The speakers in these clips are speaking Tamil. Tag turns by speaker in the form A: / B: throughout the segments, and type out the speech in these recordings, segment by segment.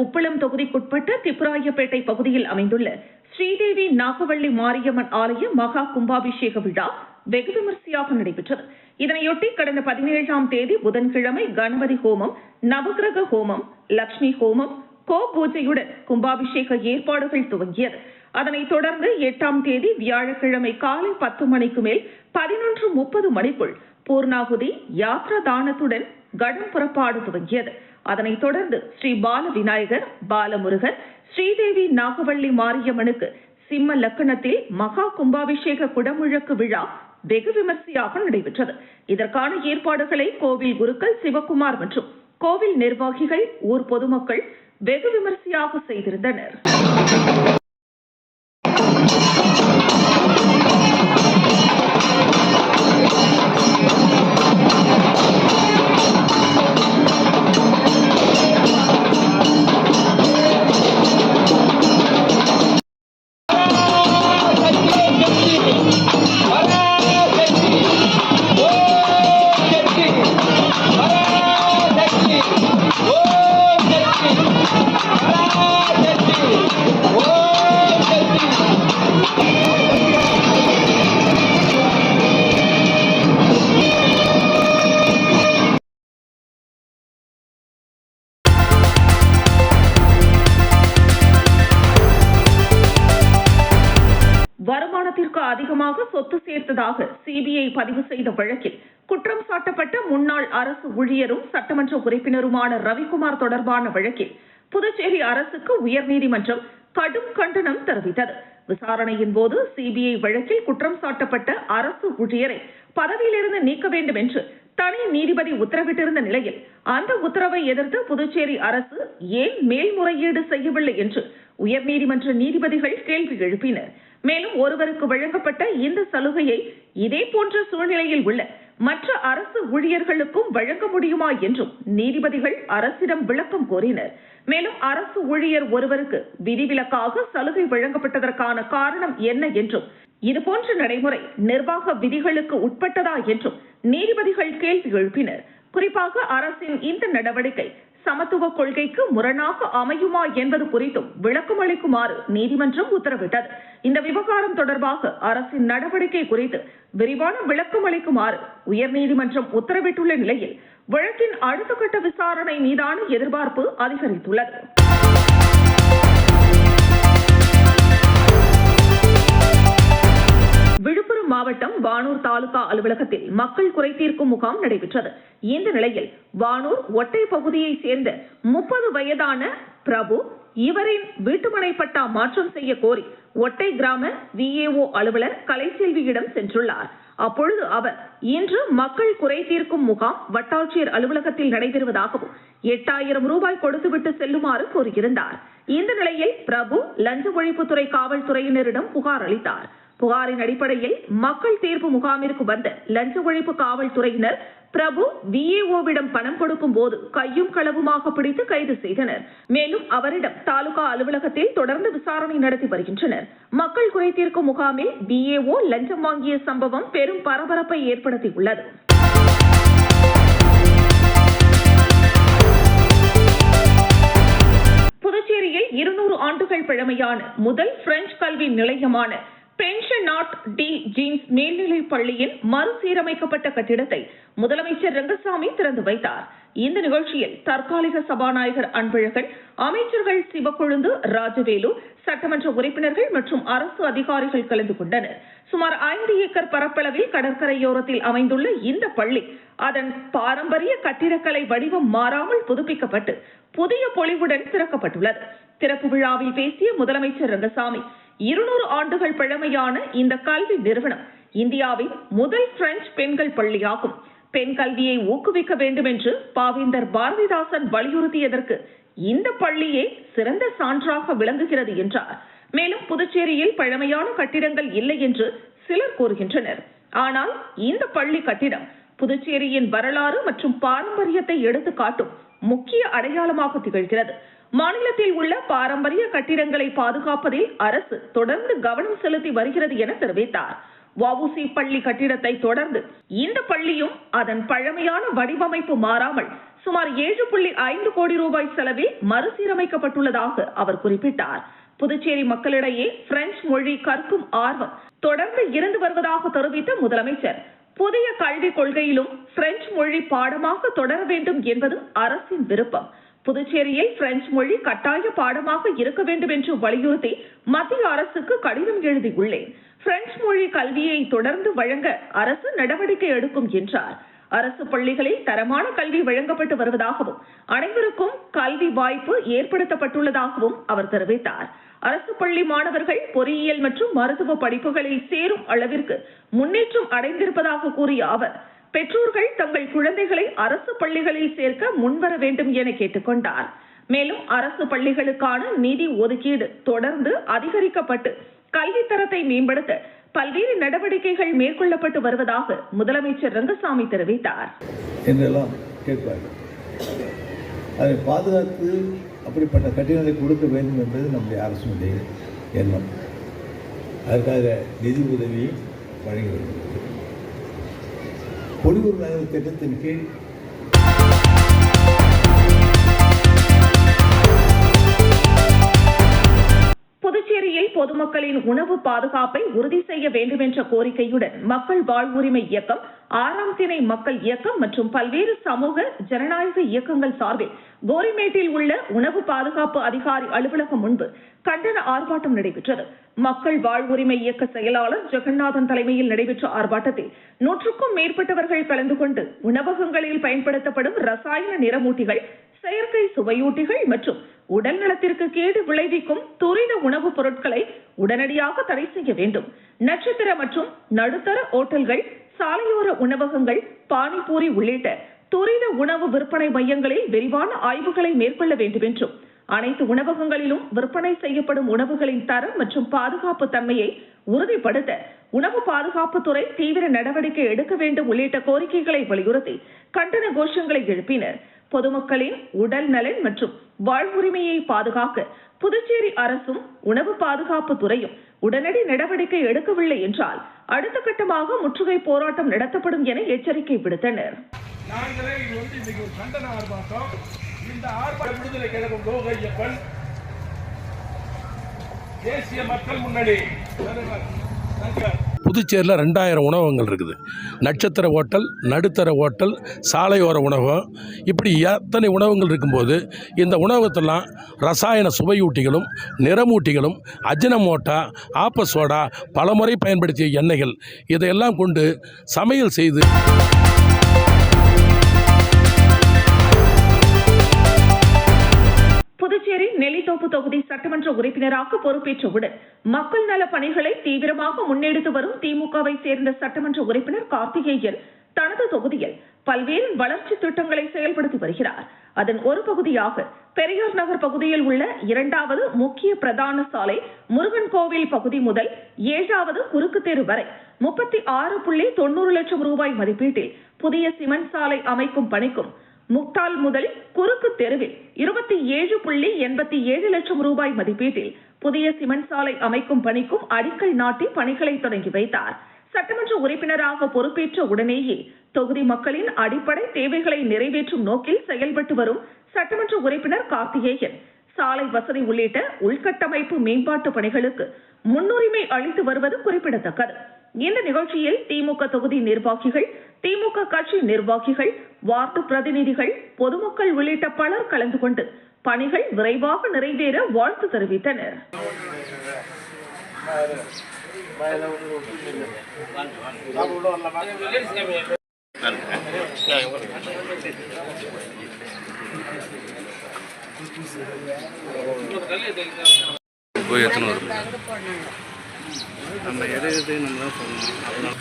A: உப்பளம் தொகுதிக்குட்பட்ட திப்புராயப்பேட்டை பகுதியில் அமைந்துள்ள ஸ்ரீதேவி நாகவள்ளி மாரியம்மன் ஆலய மகா கும்பாபிஷேக விழா வெகு விமரிசையாக நடைபெற்றது. இதனையொட்டி கடந்த 17ஆம் தேதி புதன்கிழமை கணபதி ஹோமம், நவகிரக ஹோமம், லட்சுமி ஹோமம், கோ பூஜையுடன் கும்பாபிஷேக ஏற்பாடுகள் துவங்கியது. அதனைத் தொடர்ந்து 8ஆம் தேதி வியாழக்கிழமை காலை 10 மணிக்கு மேல் 11:30 மணிக்குள் பூர்ணாகுதி யாத்ரா தானத்துடன் கடம் புறப்பாடு துவங்கியது. அதனைத் தொடர்ந்து ஸ்ரீ பால விநாயகர், பாலமுருகன், ஸ்ரீதேவி நாகவள்ளி மாரியம்மனுக்கு சிம்ம லக்கணத்தில் மகா கும்பாபிஷேக குடமுழக்கு விழா வெகு விமரிசையாக நடைபெற்றது. இதற்கான ஏற்பாடுகளை கோவில் குருக்கள் சிவகுமார் மற்றும் கோவில் நிர்வாகிகள், ஊர் பொதுமக்கள் வெகு விமரிசையாக செய்திருந்தனர். வருமானத்திற்கு அதிகமாக சொத்து சேர்த்ததாக சிபிஐ பதிவு செய்த வழக்கில் குற்றம் சாட்டப்பட்ட முன்னாள் அரசு ஊழியரும் சட்டமன்ற உறுப்பினருமான ரவிக்குமார் தொடர்பான வழக்கில் புதுச்சேரி அரசுக்கு உயர்நீதிமன்றம் கடும் கண்டனம் தெரிவித்தது. விசாரணையின் போது சிபிஐ வழக்கில் குற்றம் சாட்டப்பட்ட அரசு ஊழியரை பதவியிலிருந்து நீக்க வேண்டும் என்று தனி நீதிபதி உத்தரவிட்டிருந்த நிலையில் அந்த உத்தரவை எதிர்த்து புதுச்சேரி அரசு ஏன் மேல்முறையீடு செய்யவில்லை என்று உயர்நீதிமன்ற நீதிபதிகள் கேள்வி எழுப்பினர். மேலும் ஒருவருக்கு வழங்கப்பட்ட இந்த சலுகையை இதே போன்ற சூழ்நிலையில் உள்ள மற்ற அரசு ஊழியர்களுக்கும் வழங்க முடியுமா என்றும் நீதிபதிகள் அரசிடம் விளக்கம் கோரினர். மேலும் அரசு ஊழியர் ஒருவருக்கு விதிவிலக்காக சலுகை வழங்கப்பட்டதற்கான காரணம் என்ன என்றும் இதுபோன்ற நடைமுறை நிர்வாக விதிகளுக்கு உட்பட்டதா என்றும் நீதிபதிகள் கேள்வி எழுப்பினர். குறிப்பாக அரசின் இந்த நடவடிக்கை சமத்துவ கொள்கைக்கு முரணாக அமையுமா என்பது குறித்தும் விளக்கம் அளிக்குமாறு நீதிமன்றம் உத்தரவிட்டது. இந்த விவகாரம் தொடர்பாக அரசின் நடவடிக்கை குறித்து விரிவான விளக்கம் அளிக்குமாறு உயர்நீதிமன்றம் உத்தரவிட்டுள்ள நிலையில் வழக்கின் அடுத்த கட்ட விசாரணை மீதான எதிர்பார்ப்பு அதிகரித்துள்ளது. விழுப்புரம் மாவட்டம் வானூர் தாலுகா அலுவலகத்தில் மக்கள் குறைதீர்க்கும் முகாம் நடைபெற்றது. இந்த நிலையில் வானூர் ஒட்டை பகுதியை சேர்ந்த 30 வயதான பிரபு இவரின் வீட்டுமனை பட்டா மாற்றம் செய்ய கோரி ஒட்டை கிராம விஏஓ அலுவலர் கலைச்செல்வியிடம் சென்றுள்ளார். அப்பொழுது அவர் இன்று மக்கள் குறை தீர்க்கும் முகாம் வட்டாட்சியர் அலுவலகத்தில் நடைபெறுவதாகவும் 8000 ரூபாய் கொடுத்துவிட்டு செல்லுமாறு கோரியிருந்தார். இந்த நிலையில் பிரபு லஞ்ச ஒழிப்புத்துறை காவல்துறையினரிடம் புகார் அளித்தார். புகாரின் அடிப்படையில் மக்கள் தீர்ப்பு முகாமிற்கு வந்த லஞ்ச ஒழிப்பு காவல்துறையினர் பிரபு விஏஓவிடம் பணம் கொடுக்கும் போது கையும் களவுமாக பிடித்து கைது செய்தனர். மேலும் அவரிடம் தாலுகா அலுவலகத்தில் தொடர்ந்து விசாரணை நடத்தி வருகின்றனர். மக்கள் குறை தீர்க்கும் முகாமில் விஏஓ லஞ்சம் வாங்கிய சம்பவம் பெரும் பரபரப்பை ஏற்படுத்தியுள்ளது. புதுச்சேரியில் 200 ஆண்டுகள் பழமையான முதல் பிரெஞ்சு கல்வி நிலையமான பென்ஷனாட் டி ஜீன்ஸ் மேல்நிலைப் பள்ளியின் மறுசீரமைக்கப்பட்ட கட்டிடத்தை முதலமைச்சர் ரங்கசாமி திறந்து வைத்தார். இந்த நிகழ்ச்சியில் தற்காலிக சபாநாயகர் அன்பழகன், அமைச்சர்கள் சிவக்கொழுந்து, ராஜவேலு, சட்டமன்ற உறுப்பினர்கள் மற்றும் அரசு அதிகாரிகள் கலந்து கொண்டனர். சுமார் 5 ஏக்கர் பரப்பளவில் கடற்கரையோரத்தில் அமைந்துள்ள இந்த பள்ளி அதன் பாரம்பரிய கட்டிடக்கலை வடிவம் மாறாமல் புதுப்பிக்கப்பட்டு புதிய பொலிவுடன் திறக்கப்பட்டுள்ளது. திறப்பு விழாவில் பேசிய முதலமைச்சர் ரங்கசாமி, 200 ஆண்டுகள் பழமையான இந்த கல்வி நிறுவனம் இந்தியாவின் முதல் பிரெஞ்சு பெண்கள் பள்ளியாகும். பெண் கல்வியை ஊக்குவிக்க வேண்டும் என்று பாவேந்தர் பாரதிதாசன் வலியுறுத்தியதற்கு இந்த பள்ளியே சிறந்த சான்றாக விளங்குகிறது என்றார். மேலும் புதுச்சேரியில் பழமையான கட்டிடங்கள் இல்லை என்று சிலர் கூறுகின்றனர். ஆனால் இந்த பள்ளி கட்டிடம் புதுச்சேரியின் வரலாறு மற்றும் பாரம்பரியத்தை எடுத்து காட்டும் முக்கிய அடையாளமாக திகழ்கிறது. மாநிலத்தில் உள்ள பாரம்பரிய கட்டிடங்களை பாதுகாப்பதில் அரசு தொடர்ந்து கவனம் செலுத்தி வருகிறது என தெரிவித்தார். வஉசி பள்ளி கட்டிடத்தை தொடர்ந்து இந்த பள்ளியும் அதன் பழமையான வடிவமைப்பு மாறாமல் சுமார் 7.5 கோடி ரூபாய் செலவில் மறுசீரமைக்கப்பட்டுள்ளதாக அவர் குறிப்பிட்டார். புதுச்சேரி மக்களிடையே பிரெஞ்சு மொழி கற்கும் ஆர்வம் தொடர்ந்து இருந்து வருவதாக தெரிவித்த முதலமைச்சர், புதிய கல்விக் கொள்கையிலும் பிரெஞ்சு மொழி பாடமாக தொடர வேண்டும் என்பது அரசின் விருப்பம். புதுச்சேரியில் பிரெஞ்சு மொழி கட்டாய பாடமாக இருக்க வேண்டும் என்று வலியுறுத்தி மத்திய அரசுக்கு கடிதம் எழுதியுள்ளேன். பிரெஞ்சு மொழி கல்வியை தொடர்ந்து வழங்க அரசு நடவடிக்கை எடுக்கும் என்றார். அரசு பள்ளிகளில் தரமான கல்வி வழங்கப்பட்டு வருவதாகவும் அனைவருக்கும் கல்வி வாய்ப்பு ஏற்படுத்தப்பட்டுள்ளதாகவும் அவர் தெரிவித்தார். அரசு பள்ளி மாணவர்கள் பொறியியல் மற்றும் மருத்துவ படிப்புகளில் சேரும் அளவிற்கு முன்னேற்றம் அடைந்திருப்பதாக கூறிய அவர், பெற்றோர்கள் தங்கள் குழந்தைகளை அரசு பள்ளிகளில் சேர்க்க முன்வர வேண்டும் என கேட்டுக்கொண்டார். மேலும் அரசு பள்ளிகளுக்கான நிதி ஒதுக்கீடு தொடர்ந்து அதிகரிக்கப்பட்டு கல்வி தரத்தை மேம்படுத்த பல்வேறு நடவடிக்கைகள் மேற்கொள்ளப்பட்டு வருவதாக முதலமைச்சர் ரங்கசாமி தெரிவித்தார்.
B: என்றெல்லாம் கேட்பார்கள். அதை பாதுகாத்து அப்படிப்பட்ட கட்டிடங்களை கொடுக்க வேண்டும் என்பது நம்முடைய அரசுடைய எண்ணம். அதற்காக நிதி உதவியை வழங்கி வருகிறது. பொலிவுறு நகர திட்டத்தின் கீழ்
A: புதுச்சேரியில் பொதுமக்களின் உணவு பாதுகாப்பை உறுதி செய்ய வேண்டும் என்ற கோரிக்கையுடன் மக்கள் வாழ்வுரிமை இயக்கம், 6ஆம் திணை மக்கள் இயக்கம் மற்றும் பல்வேறு சமூக ஜனநாயக இயக்கங்கள் சார்பில் கோரிமேட்டில் உள்ள உணவு பாதுகாப்பு அதிகாரி அலுவலகம் முன்பு கண்டன ஆர்ப்பாட்டம் நடைபெற்றது. மக்கள் வாழ்வுரிமை இயக்க செயலாளர் ஜெகநாதன் தலைமையில் நடைபெற்ற ஆர்ப்பாட்டத்தில் 100க்கும் மேற்பட்டவர்கள் கலந்து கொண்டு உணவகங்களில் பயன்படுத்தப்படும் ரசாயன நிறமூட்டிகள், செயற்கை சுவையூட்டிகள் மற்றும் உடல் நலத்திற்கு கேடு விளைவிக்கும் துரித உணவுப் பொருட்களை உடனடியாக தடை செய்ய வேண்டும். நட்சத்திர மற்றும் நடுத்தர ஓட்டல்கள், சாலையோர உணவகங்கள், பானிபூரி உள்ளிட்ட துரித உணவு விற்பனை மையங்களில் விரிவான ஆய்வுகளை மேற்கொள்ள வேண்டும் என்றும், அனைத்து உணவகங்களிலும் விற்பனை செய்யப்படும் உணவுகளின் தரம் மற்றும் பாதுகாப்பு தன்மையை உறுதிப்படுத்த உணவு பாதுகாப்புத்துறை தீவிர நடவடிக்கை எடுக்க வேண்டும் உள்ளிட்ட கோரிக்கைகளை வலியுறுத்தி கண்டன கோஷங்களை எழுப்பினர். பொதுமக்களின் உடல் நலன் மற்றும் வாழ்வுரிமையை பாதுகாக்க புதுச்சேரி அரசும் உணவு பாதுகாப்பு துறையும் உடனடி நடவடிக்கை எடுக்கவில்லை என்றால் அடுத்த கட்டமாக முற்றுகை போராட்டம் நடத்தப்படும் என எச்சரிக்கை விடுத்தனர்.
C: தேசிய மக்கள் முன்னணி
D: புதுச்சேரியில் 2000 உணவகங்கள் இருக்குது. நட்சத்திர ஹோட்டல், நடுத்தர ஹோட்டல், சாலையோர உணவகம், இப்படி எத்தனை உணவகங்கள் இருக்கும்போது இந்த உணவகத்தெல்லாம் ரசாயன சுவையூட்டிகளும் நிறமூட்டிகளும், அஜினமோட்டா, ஆப்பசோடா, பலமுறை பயன்படுத்திய எண்ணெய்கள் இதையெல்லாம் கொண்டு சமையல் செய்து
A: புதுச்சேரி நெல்லித்தோப்பு தொகுதி சட்டமன்ற உறுப்பினராக பொறுப்பேற்றவுடன் மக்கள் நல பணிகளை தீவிரமாக முன்னெடுத்து வரும் திமுகவை சேர்ந்த சட்டமன்ற உறுப்பினர் கார்த்திகேயன் தனது தொகுதியில் பல்வேறு வளர்ச்சி திட்டங்களை செயல்படுத்தி வருகிறார். அதன் ஒரு பகுதியாக பெரியார் நகர் பகுதியில் உள்ள 2வது முக்கிய பிரதான சாலை முருகன் கோவில் பகுதி முதல் 7வது குறுக்கு தெரு வரை 36.90 லட்சம் ரூபாய் மதிப்பீட்டில் புதிய சிமெண்ட் சாலை அமைக்கும் பணிக்கும், முக்தால் முதல் குறுக்கு தெருவில் 27.87 லட்சம் ரூபாய் மதிப்பீட்டில் புதிய சிமெண்ட் சாலை அமைக்கும் பணிக்கும் அடிக்கல் நாட்டி பணிகளை தொடங்கி வைத்தார். சட்டமன்ற உறுப்பினராக பொறுப்பேற்ற உடனேயே தொகுதி மக்களின் அடிப்படை தேவைகளை நிறைவேற்றும் நோக்கில் செயல்பட்டு வரும் சட்டமன்ற உறுப்பினர் கார்த்திகேயன் சாலை வசதி உள்ளிட்ட உள்கட்டமைப்பு மேம்பாட்டு பணிகளுக்கு முன்னுரிமை அளித்து வருவது குறிப்பிடத்தக்கது. இந்த நிகழ்ச்சியில் திமுக தொகுதி நிர்வாகிகள், திமுக கட்சி நிர்வாகிகள், வார்டு பிரதிநிதிகள், பொதுமக்கள் உள்ளிட்ட பலர் கலந்து கொண்டு பணிகள் விரைவாக நிறைவேற வாழ்த்து தெரிவித்தனர்.
E: நம்ம எடுக்கிறது நம்ம தான் சொல்லணும்.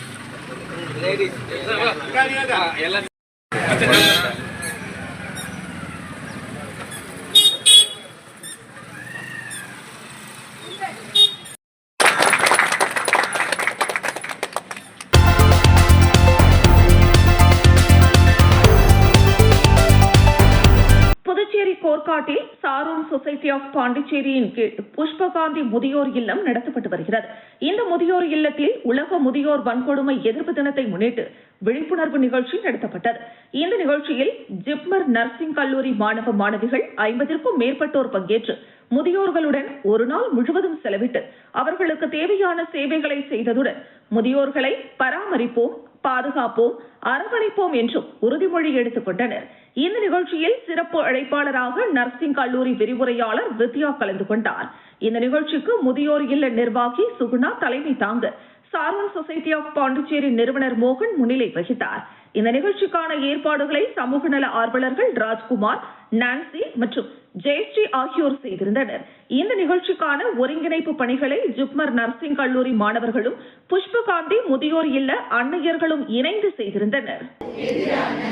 A: புதுச்சேரி கோர் ஏற்காட்டில் சாரூன் சொசைட்டி ஆஃப் பாண்டிச்சேரியின் கீழ் புஷ்பகாந்தி முதியோர் இல்லம் நடத்தப்பட்டு வருகிறது. இந்த முதியோர் இல்லத்தில் உலக முதியோர் வன்கொடுமை எதிர்ப்பு தினத்தை முன்னிட்டு விழிப்புணர்வு நிகழ்ச்சி நடத்தப்பட்டது. இந்த நிகழ்ச்சியில் ஜிப்மர் நர்சிங் கல்லூரி மாணவ மாணவிகள் 50க்கும் மேற்பட்டோர் பங்கேற்று முதியோர்களுடன் ஒரு நாள் முழுவதும் செலவிட்டு அவர்களுக்கு தேவையான சேவைகளை செய்ததுடன் முதியோர்களை பராமரிப்போம், பாதுகாப்போம், அரவணைப்போம் என்றும் உறுதிமொழி எடுத்துக் கொண்டனர். இந்த நிகழ்ச்சியில் சிறப்பு அழைப்பாளராக நர்சிங் கல்லூரி விரிவுரையாளர் வித்யா கலந்து கொண்டார். இந்த நிகழ்ச்சிக்கு முதியோர் இல்ல நிர்வாகி சுகுணா தலைமை தாங்க சாரூன் சொசைட்டி ஆஃப் பாண்டிச்சேரி நிறுவனர் மோகன் முன்னிலை வகித்தார். இந்த நிகழ்ச்சிக்கான ஏற்பாடுகளை சமூக நல ஆர்வலர்கள் ராஜ்குமார், நான்சி மற்றும் ஜெயஸ்ரீ ஆகியோர் செய்திருந்தனர். இந்த நிகழ்ச்சிக்கான ஒருங்கிணைப்பு பணிகளை ஜிப்மர் நர்சிங் கல்லூரி மாணவர்களும் புஷ்பகாந்தி முதியோர் இல்ல அன்னையர்களும் இணைந்து செய்திருந்தனர்.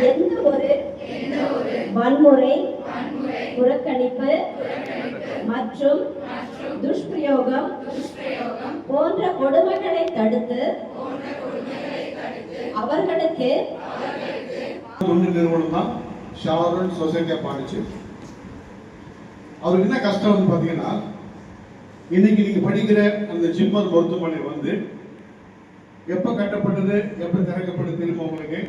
C: எந்த ஒரு வன்முறை, புறக்கணிப்பு மற்றும் துஷ்பிரயோகம் போன்ற கொடுமைகளை தடுத்து அவர்களுக்கு
F: நிறுவனம் தான் ஷாரூன் சொசைட்டி ஆஃப் பாண்டிச்சேரி. அவருக்கு என்ன கஷ்டம் வந்து பாத்தீங்கன்னா, இன்னைக்கு நீங்க படிக்கிற அந்த ஜிப்மர் மருத்துவமனை வந்து எப்ப கட்டப்பட்டது, எப்ப திறக்கப்பட்டது தெரியுமா உங்களுக்கு?